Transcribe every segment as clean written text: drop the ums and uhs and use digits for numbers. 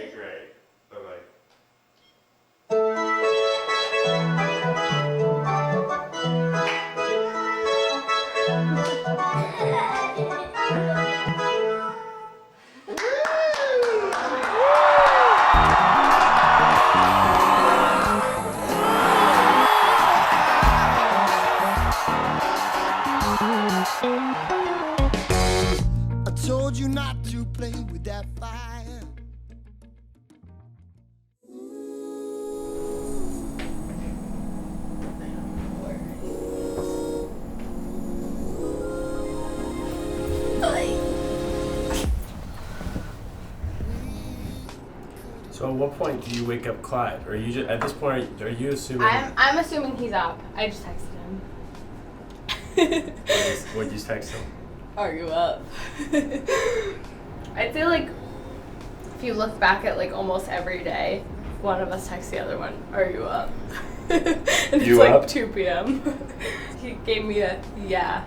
Okay, great. Bye-bye. I told you not to play with that fire. So at what point do you wake up Clyde? Or are you just, at this point, are you assuming... I'm assuming he's up. I just texted him. What'd you text him? Are you up? I feel like if you look back at like almost every day, one of us texts the other one, are you up? And it's You like up? 2 p.m. He gave me a yeah.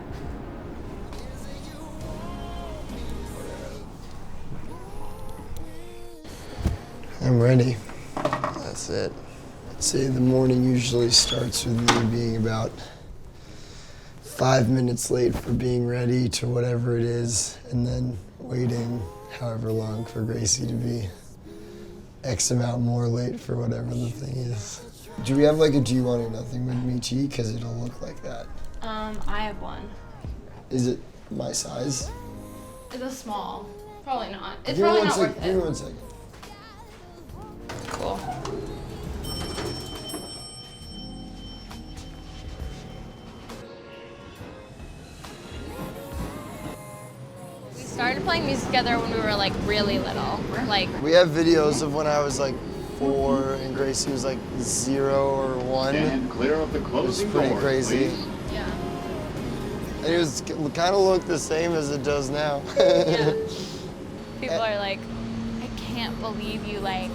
I'm ready. That's it. I'd say the morning usually starts with me being about 5 minutes late for being ready to whatever it is, and then waiting however long for Gracie to be X amount more late for whatever the thing is. Do we have like a do you want or nothing with me cheat? Because it'll look like that. I have one. Is it my size? It's a small. Probably not. It's Give me probably one not sec- worth Give me it. 1 second. Cool. We started playing music together when we were like really little. Like We have videos of when I was like 4 and Gracie was like 0 or 1. Stand clear of the It was closing pretty doors, crazy. please. yeah. And it was kind of looked the same as it does now. Yeah. People are like, I can't believe you like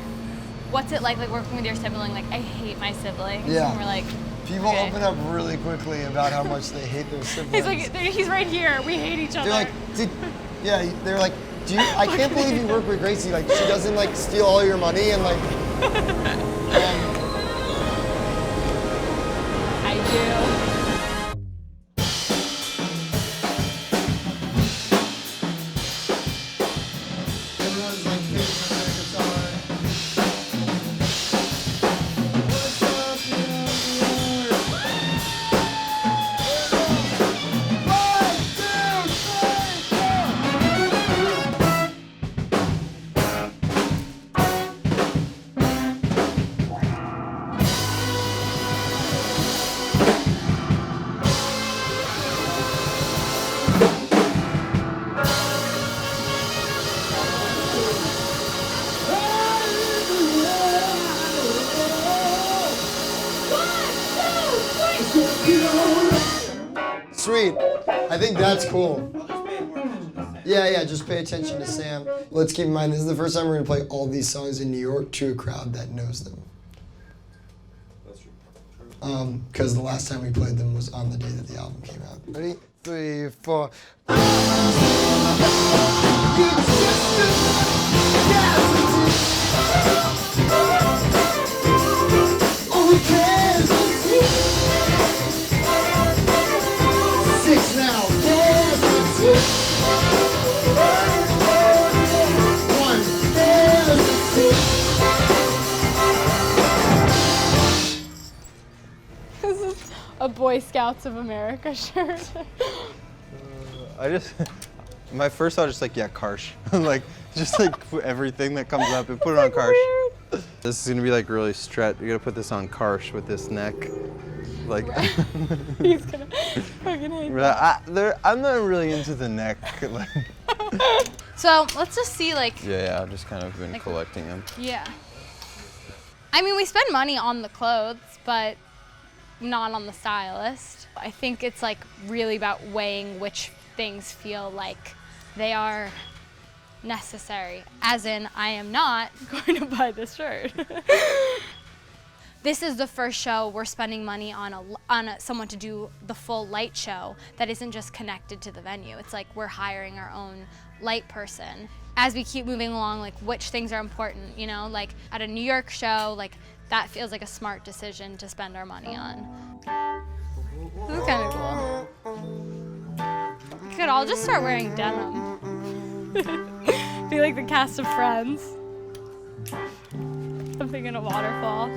what's it like working with your sibling? Like I hate my siblings. Yeah. And we're like People okay. open up really quickly about how much they hate their siblings. He's like he's right here. We hate each other. They're like, they're like, I can't believe you work with Gracie. Like, she doesn't like steal all your money and like. I do. Everyone's like, "Here's my guitar." What's up, New York? 1, 2, 3, 4. Sweet. I think that's cool. Yeah, just pay attention to Sam. Let's keep in mind, this is the first time we're gonna play all these songs in New York to a crowd that knows them. That's true. Because the last time we played them was on the day that the album came out. Ready? 3, 4. Six now. 1. This is a Boy Scouts of America shirt. My first thought is like, yeah, Karsh. Like, just like put everything that comes up and put it on Karsh. This is gonna be like really stretched. You gotta put this on Karsh with this neck. Like, He's gonna fucking hate that. I'm not really into the neck. Like, So let's just see like, yeah, I've just kind of been Like- collecting them. yeah. I mean, we spend money on the clothes, but not on the stylist. I think it's like really about weighing which things feel like they are necessary. As in, I am not going to buy this shirt. This is the first show we're spending money on someone to do the full light show that isn't just connected to the venue. It's like we're hiring our own light person. as we keep moving along, like which things are important, you know? Like at a New York show, like that feels like a smart decision to spend our money on. This is kind of cool. We could all just start wearing denim. Be like the cast of Friends. Something in a waterfall.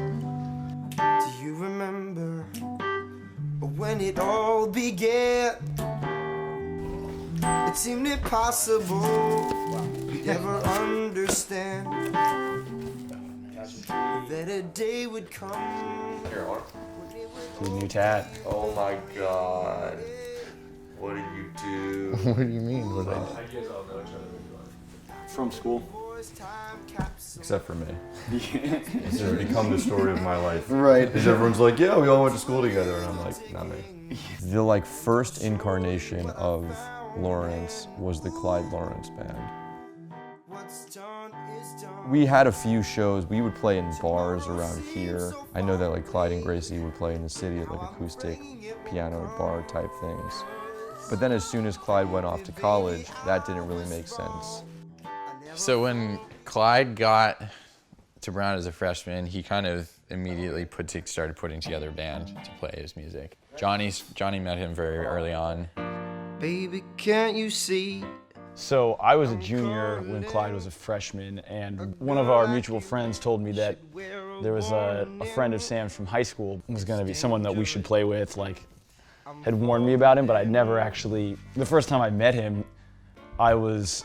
Do you remember when it all began? It seemed impossible we'd ever understand that a day would come. New tat. Oh my god. What did you do? What do you mean? What I How do you guys all know each other? From school. Except for me. It's just become the story of my life. Right. Because everyone's like, yeah, we all went to school together. And I'm like, not me. The like first incarnation of Lawrence was the Clyde Lawrence Band. We had a few shows. We would play in bars around here. I know that like Clyde and Gracie would play in the city at like acoustic piano bar type things. But then as soon as Clyde went off to college, that didn't really make sense. So when Clyde got to Brown as a freshman, he kind of immediately started putting together a band to play his music. Johnny met him very early on. Baby, can't you see? So I was a junior when Clyde was a freshman, and one of our mutual friends told me that there was a friend of Sam's from high school was going to be someone that we should play with, like, had warned me about him, but I'd never actually, the first time I met him, I was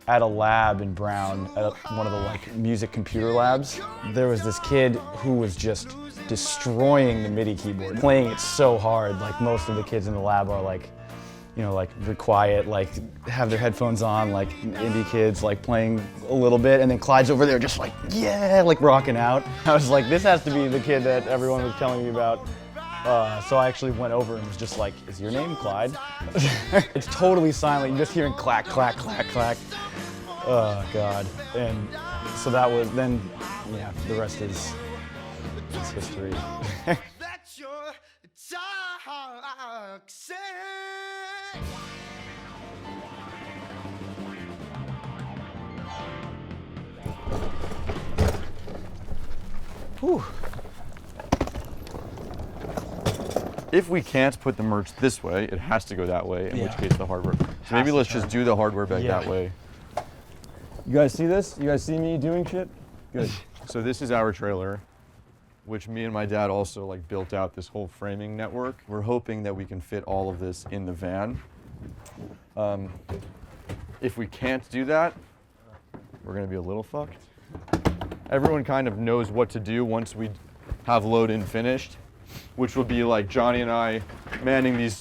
at a lab in Brown, at one of the like music computer labs. There was this kid who was just destroying the MIDI keyboard, playing it so hard. Like most of the kids in the lab are like, you know, like they're quiet, like have their headphones on, like indie kids, like playing a little bit, and then Clyde's over there just like, yeah, like rocking out. I was like, this has to be the kid that everyone was telling me about. So I actually went over and was just like, is your name Clyde? It's totally silent, you're just hearing clack, clack, clack, clack. Oh God. And so that was, then, yeah, the rest is history. That's your toxic. Whew. If we can't put the merch this way, it has to go that way, in which case the hardware. So maybe let's just do the hardware bag that way. You guys see this? You guys see me doing shit? Good. So this is our trailer, which me and my dad also like built out this whole framing network. We're hoping that we can fit all of this in the van. If we can't do that, we're gonna be a little fucked. Everyone kind of knows what to do once we have load-in finished, which will be like Johnny and I manning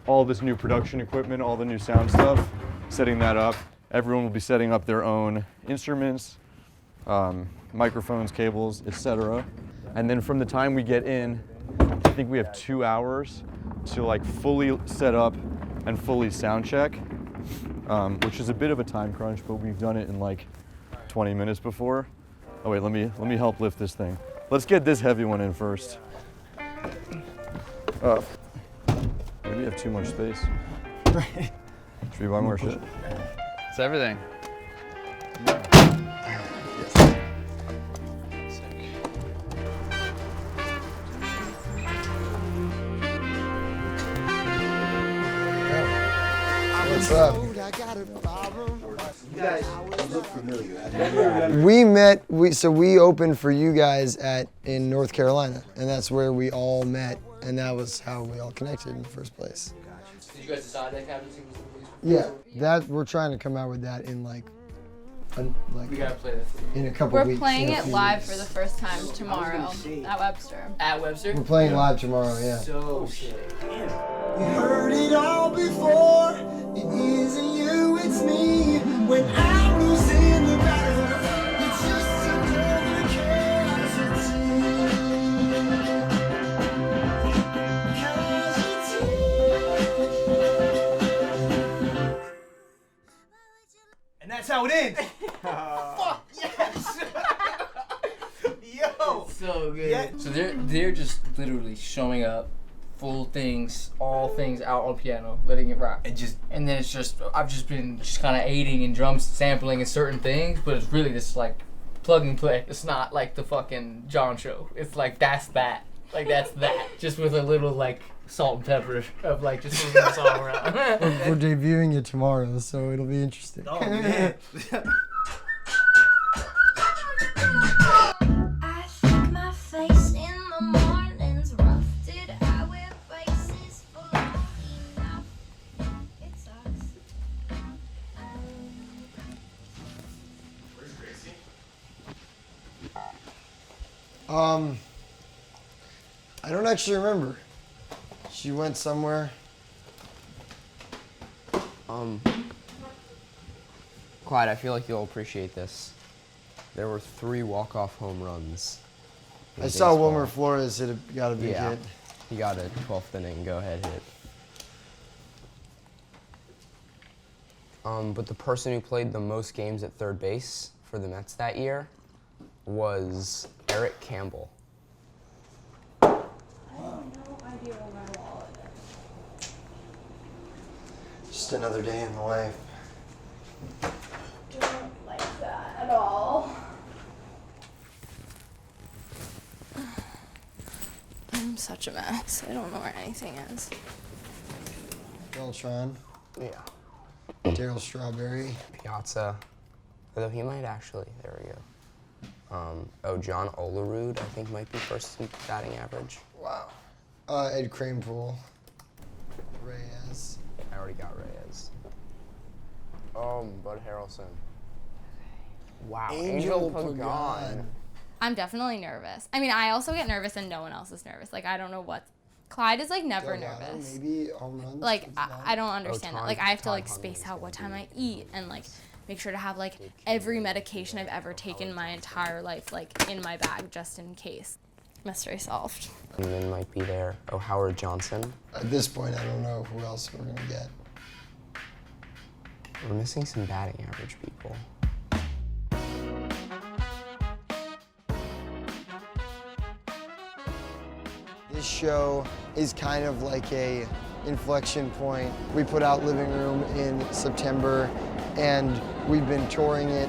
all this new production equipment, all the new sound stuff, setting that up. Everyone will be setting up their own instruments, microphones, cables, etc. And then from the time we get in, I think we have 2 hours to like fully set up and fully sound check, which is a bit of a time crunch, but we've done it in like 20 minutes before. Oh wait, let me help lift this thing. Let's get this heavy one in first. Maybe we have too much space. Should we buy more shit? It's everything. What's up? You guys look familiar. We opened for you guys in North Carolina, and that's where we all met, and that was how we all connected in the first place. Did you guys decide that Cabin Scene was the police? Yeah, that we're trying to come out with that in like We gotta play that. in a couple weeks. We're playing in a it few live weeks. for the first time tomorrow at Webster. At Webster? We're playing live tomorrow, yeah. So sick. We heard it all before. It isn't you, it's me. When I'm losing the battle, it's just another casualty. And that's how it ends. Fuck yes. Yo. So good. Yeah. So they're just literally showing up full things, all things out on piano, letting it rock. And then it's just, I've just been just kind of aiding in drum sampling and certain things, but it's really just like plug and play. It's not like the fucking John show. It's like that's that. Like that's that. Just with a little like salt and pepper of like just moving the song around. We're debuting it tomorrow, so it'll be interesting. Oh man. I think my face in the morning's rough. Did I wear braces for long enough? It sucks. Where's Gracie? I don't actually remember. She went somewhere. Clyde, I feel like you'll appreciate this. There were 3 walk-off home runs. I saw Wilmer Flores got a big hit. He got a 12th inning go-ahead hit. But the person who played the most games at third base for the Mets that year was Eric Campbell. Just another day in the life. Don't like that at all. I'm such a mess. I don't know where anything is. Beltran. Yeah. Daryl Strawberry. Piazza. Although he might actually, there we go. John Olerud, I think, might be first in batting average. Wow. Ed Kranepool. Reyes. I already got Reyes. Bud Harrelson. Wow. Angel Pagan. I'm definitely nervous. I mean, I also get nervous and no one else is nervous. Like, I don't know what. Clyde is like never Delgado, nervous. Maybe home runs. Like, I don't understand that. Like, I have to like Todd space Huntley's out what gonna time be I eat and like make sure to have like every medication I've ever taken my entire life like in my bag just in case. Mystery solved. And then might be there. Oh, Howard Johnson. At this point, I don't know who else we're gonna get. We're missing some batting average people. This show is kind of like a inflection point. We put out Living Room in September, and we've been touring it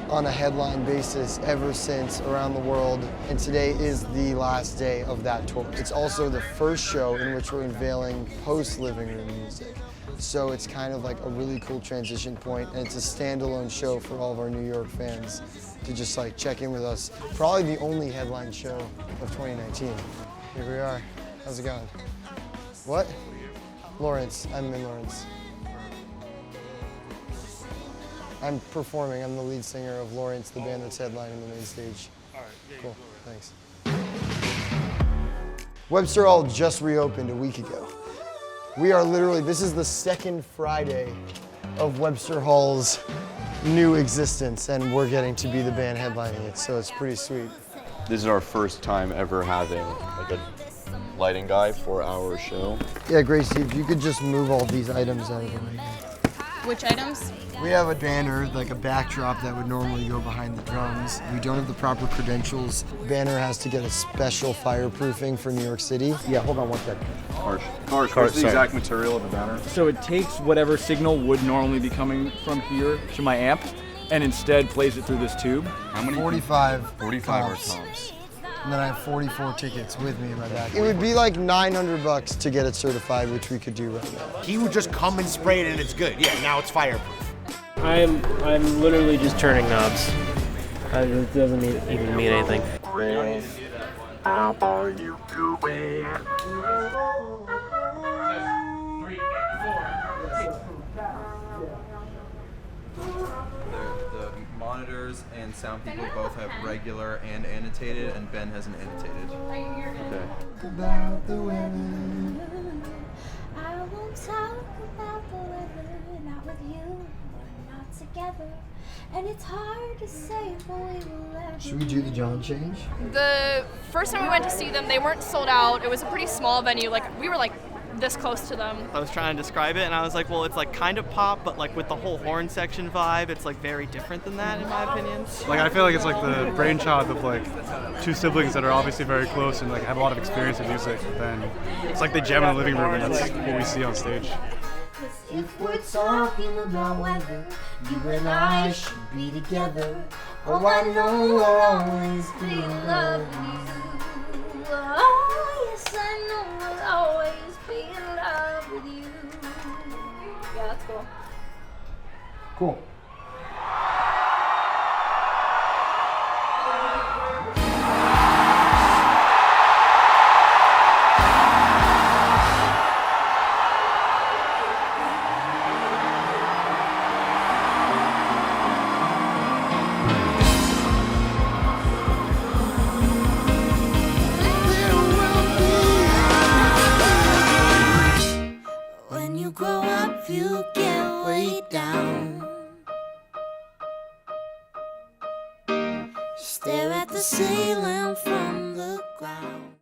on a headline basis ever since around the world, and today is the last day of that tour. It's also the first show in which we're unveiling post-Living Room music. So it's kind of like a really cool transition point, and it's a standalone show for all of our New York fans to just like check in with us. Probably the only headline show of 2019. Here we are. How's it going? What? Lawrence. I'm in Lawrence. I'm performing. I'm the lead singer of Lawrence, the band that's headlining the main stage. All right. Cool. Thanks. Webster Hall just reopened a week ago. We are literally, this is the second Friday of Webster Hall's new existence, and we're getting to be the band headlining it, so it's pretty sweet. This is our first time ever having like a lighting guy for our show. Yeah, Gracie, if you could just move all these items out of the way. Which items? We have a banner, like a backdrop that would normally go behind the drums. We don't have the proper credentials. Banner has to get a special fireproofing for New York City. Yeah, hold on one second. Harsh. What's the exact material of the banner? So it takes whatever signal would normally be coming from here to my amp and instead plays it through this tube. How many? 45. 45 comps. are tops. And then I have 44 tickets with me in my bag. It would be like $900 to get it certified, which we could do right now. He would just come and spray it and it's good. Yeah, now it's fireproof. I'm literally just turning knobs. It doesn't even mean anything. The monitors and sound people both have regular and annotated, and Ben has an annotated. Okay. About the weather. I won't talk about the weather, not with you, we're not together. And it's hard to say what we will ever. Should we do the John change? The first time we went to see them, they weren't sold out. It was a pretty small venue. Like, we were like this close to them. I was trying to describe it, and I was like, well, it's like kind of pop, but like with the whole horn section vibe, it's like very different than that, in my opinion. Like, I feel like it's like the brainchild of like two siblings that are obviously very close and like have a lot of experience in music. Then it's like they jam in the living room, and that's what we see on stage. If we're talking about whether you and I should be together, oh, I know I'll always be in love with you. Oh, yes, I know I'll always be in love with you. Yeah, that's cool. Cool. When you grow up, you get way down. Stare at the ceiling from the ground.